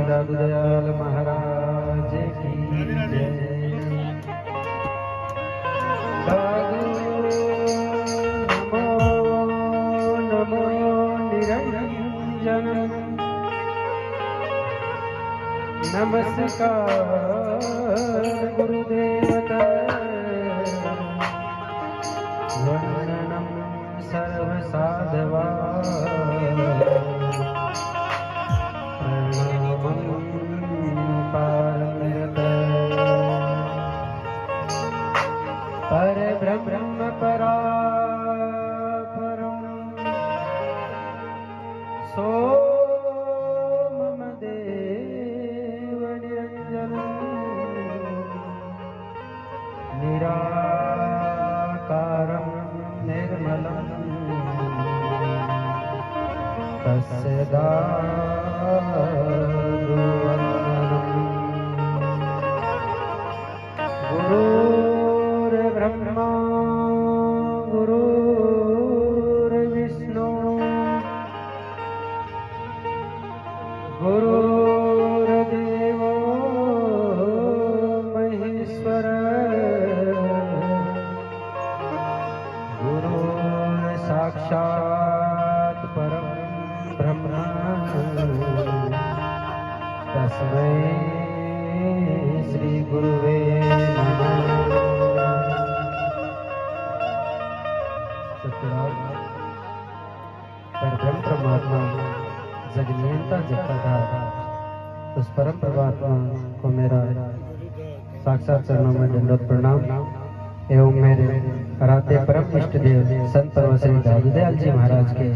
दादू दयाल महाराज की जय। दादू नमो निरंजन नमस्कार गुरुदेव वंदनम सर्व साधवा पर ब्रह्म परापरम सो मम देव निरंजन निराकारं निर्मलं तस्य दारुवन्दनं गुरुर्ब्रह्मा गुरुर्विष्णु गुरुर्देवो महेश्वर गुरुर्साक्षात् परं ब्रह्म तस्मै श्री गुरुवे नमः। परब्रह्म परमात्मा जगनियंता जगता उस परम परमात्मा को मेरा साक्षात चरणों में दंडवत प्रणाम एवं मेरे आराध्य परम इष्ट देव संत परम श्री दादू दयाल जी महाराज के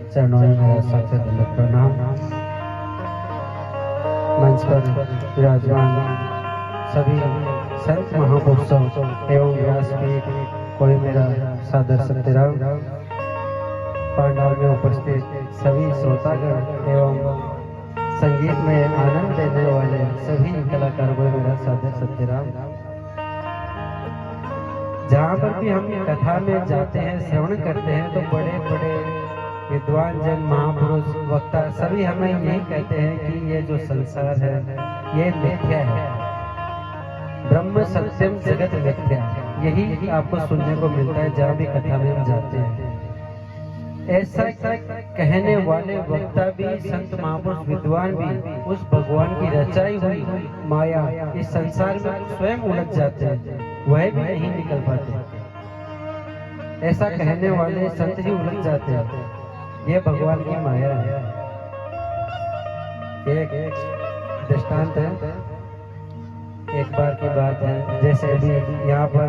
चरणों में मेरा साक्षात दंडवत प्रणाम। मंच पर विराजमान सभी संत महापुरुषों एवं व्यासपीठ कोई मेरा सादर सत्यराम, पांडाल में उपस्थित सभी श्रोतागण एवं संगीत में आनंद देने वाले सभी कलाकारों को मेरा सादर सत्यराम। जहाँ पर भी हम कथा में जाते हैं, श्रवण करते हैं, तो बड़े बड़े विद्वान जन, महापुरुष, वक्ता सभी हमें यही कहते हैं कि ये जो संसार है ये मिथ्या है, ब्रह्म सत्यम जगत मिथ्या। यही आपको सुनने को मिलता है जहाँ भी कथा में हम जाते हैं। ऐसा कहने वाले वक्ता भी, संत महापुरुष, विद्वान भी उस भगवान की रचाई हुई माया इस संसार में स्वयं उलझ जाते हैं, वह भी नहीं निकल पाते। ऐसा कहने वाले संत ही उलझ जाते हैं, ये भगवान की माया है। एक दृष्टांत है, एक बार की बात है, जैसे अभी यहाँ पर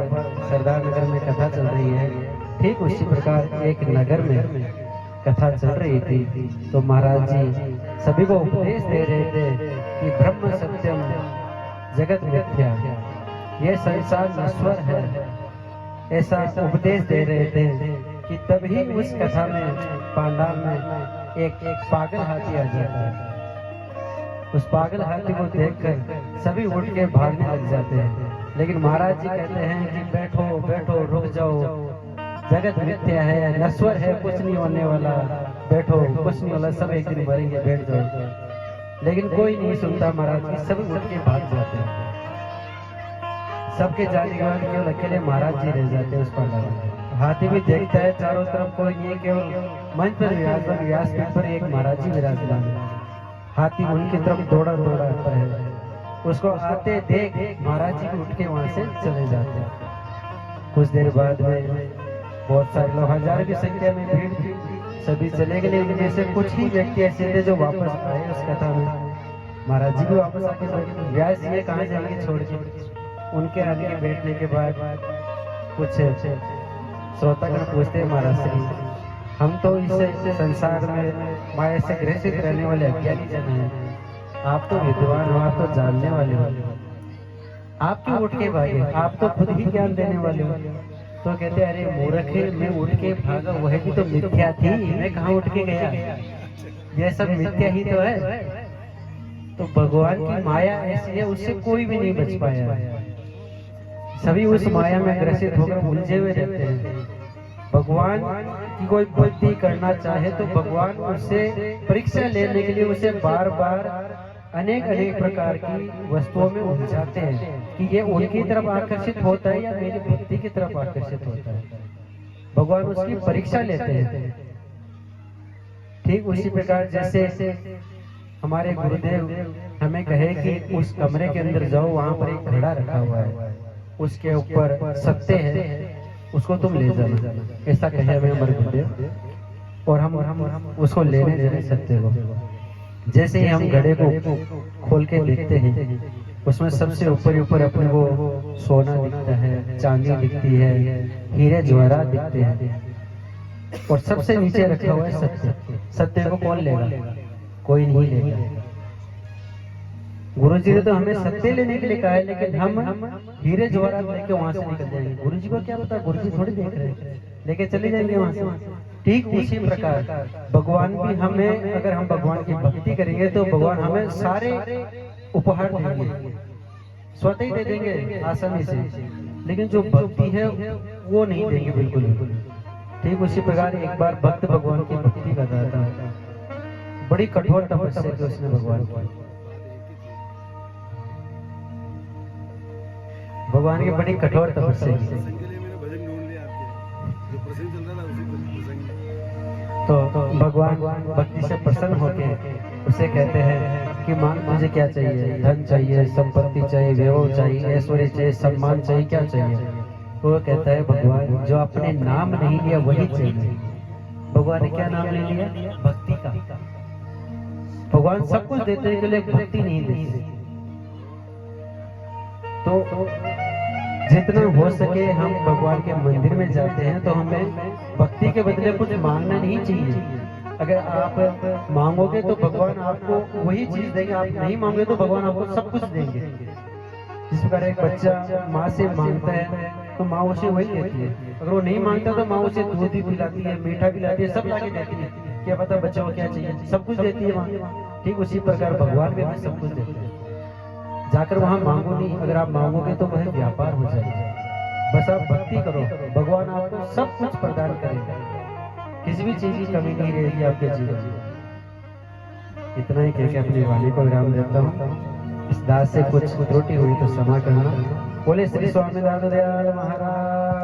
सरदार नगर में कथा चल रही है, ठीक उसी प्रकार एक नगर में कथा चल रही थी। तो महाराज जी सभी को उपदेश दे रहे थे कि ब्रह्म सत्यम जगत मिथ्या, ये संसार नश्वर है। ऐसा उपदेश दे रहे थे कि तभी उस कथा में पांडाल में एक पागल हाथी आ जाता है। उस पागल हाथी को देखकर सभी उठ के भागने लग जाते हैं, लेकिन महाराज जी कहते हैं कि बैठो बैठो, रुक जाओ, जगत मिथ्या है, नश्वर है, कुछ नहीं होने वाला, बैठो, कुछ नहीं वाला, सब एक दिन मरेंगे, बैठ जाओ। लेकिन कोई नहीं सुनता महाराज की, सभी उठ के भाग जाते हैं। सबके जाने के बाद केवल अकेले महाराज जी रह जाते हैं उस पांडाल में। हाथी भी देखता है चारों तरफ कोई नहीं, केवल मंच पर विराजमान व्यासपीठ पर एक महाराज जी विराजमान है। हाथी उनकी तरफ दौड़ा दौड़ा आता है, उसको आते देख महाराज जी उठ के वहां से चले जाते हैं। कुछ देर बाद में बहुत सारे लोग, हजार की संख्या में भीड़ थी, सभी चले गए। इनमें से कुछ ही व्यक्ति ऐसे थे जो वापस आए उस कथा में। महाराज जी भी वापस आके बैठे, व्यास जी कहाँ जाएंगे छोड़ के। उनके आगे बैठने के बाद कुछ श्रोतागण पूछते हैं महाराज से, हम तो इस संसार में माया से ग्रसित रहने वाले अज्ञानी जन हैं, आप तो विद्वान हो, आप तो जानने वाले हो, आप क्यों उठ के भागे, आप तो खुद ही ज्ञान देने वाले हो। तो कहते अरे मूर्ख, मैं उठ के भागा, वह भी तो मिथ्या थी, मैं कहाँ उठ के गया, यह सब मिथ्या ही तो है। तो भगवान की माया ऐसी है, उससे कोई भी नहीं बच पाया, सभी उस माया में ग्रसित होकर उलझे हुए रहते हैं। भगवान की कोई भक्ति करना चाहे तो भगवान उससे परीक्षा लेने के लिए उसे बार बार अनेक अनेक प्रकार की वस्तुओं में उलझाते हैं कि ये उनकी तरफ आकर्षित होता है या मेरी भक्ति की तरफ आकर्षित होता है। भगवान उसकी परीक्षा लेते हैं। ठीक उसी प्रकार जैसे हमारे गुरुदेव हमें कहे कि उस कमरे के अंदर जाओ, वहां पर एक घड़ा रखा हुआ है, उसके ऊपर सत्य है, उसको तुम ले जाना, ऐसा कहे हमें हमारे गुरुदेव। और हम उसको लेने दे रहे सत्य को। जैसे ही हम घड़े को खोल के देखते हैं, उसमें सबसे ऊपर अपने को सोना दिखता है, चांदी दिखती है, हीरे जवाहरात दिखते हैं, और सबसे नीचे रखा हुआ है सत्य। सत्य को कौन लेगा? कोई नहीं लेगा। गुरु जी ने तो हमें सत्य लेने के लिए कहा है, लेकिन हम हीरे जवाहरात लेके वहां से निकल जाएंगे। गुरु जी को क्या पता, गुरु जी थोड़ी देख रहे हैं, लेके चले जाएंगे वहां से। ठीक उसी प्रकार भगवान भी हमें, अगर हम भगवान की भक्ति करेंगे तो भगवान हमें सारे उपहार देंगे, स्वतः ही दे देंगे आसानी से, लेकिन जो भक्ति है वो नहीं देंगे बिल्कुल भी। ठीक उसी प्रकार एक बार भक्त भगवान की भक्ति कर रहा था, बड़ी कठोर तपस्या की उसने भगवान की, भगवान की बड़ी कठोर तपस्या की। तो भगवान भक्ति से प्रसन्न होके उसे कहते हैं कि मांग, मुझे क्या चाहिए? धन चाहिए, संपत्ति चाहिए, वैभव चाहिए, ऐश्वर्य चाहिए, सम्मान चाहिए, क्या चाहिए? तो वो कहता है भगवान जो आपने नाम नहीं लिया वही चाहिए। भगवान ने क्या नाम नहीं लिया? भक्ति का। भगवान सब कुछ देते हैं, लेकिन भक्ति नहीं देते। तो जितना हो सके हम भगवान के मंदिर में जाते हैं तो हमें भक्ति के बदले कुछ मांगना नहीं चाहिए। अगर आप मांगोगे तो भगवान आपको वही चीज देंगे, आप नहीं मांगोगे तो भगवान आपको सब कुछ देंगे। जिस प्रकार एक बच्चा माँ से मांगता है तो माँ उसे वही देती है, अगर वो नहीं मांगता तो माँ उसे दूध भी पिलाती है, मीठा पिलाती है, सब लाके देती है। क्या पता बच्चे को क्या चाहिए, सब कुछ देती है माँ। ठीक उसी प्रकार भगवान भी हमें सब कुछ देते हैं। जाकर वहां मांगो नहीं, अगर आप मांगोगे तो वह व्यापार हो जाएगा। बस आप भक्ति करो, भगवान आपको सब कुछ प्रदान करेगा, किसी भी चीज की कमी नहीं रहेगी आपके जीवन में। इतना ही कहकर अपनी वाणी को विराम देता हूँ। इस दास से कुछ त्रुटि हुई तो क्षमा करना। बोले श्री स्वामी दादा दयाल महाराज।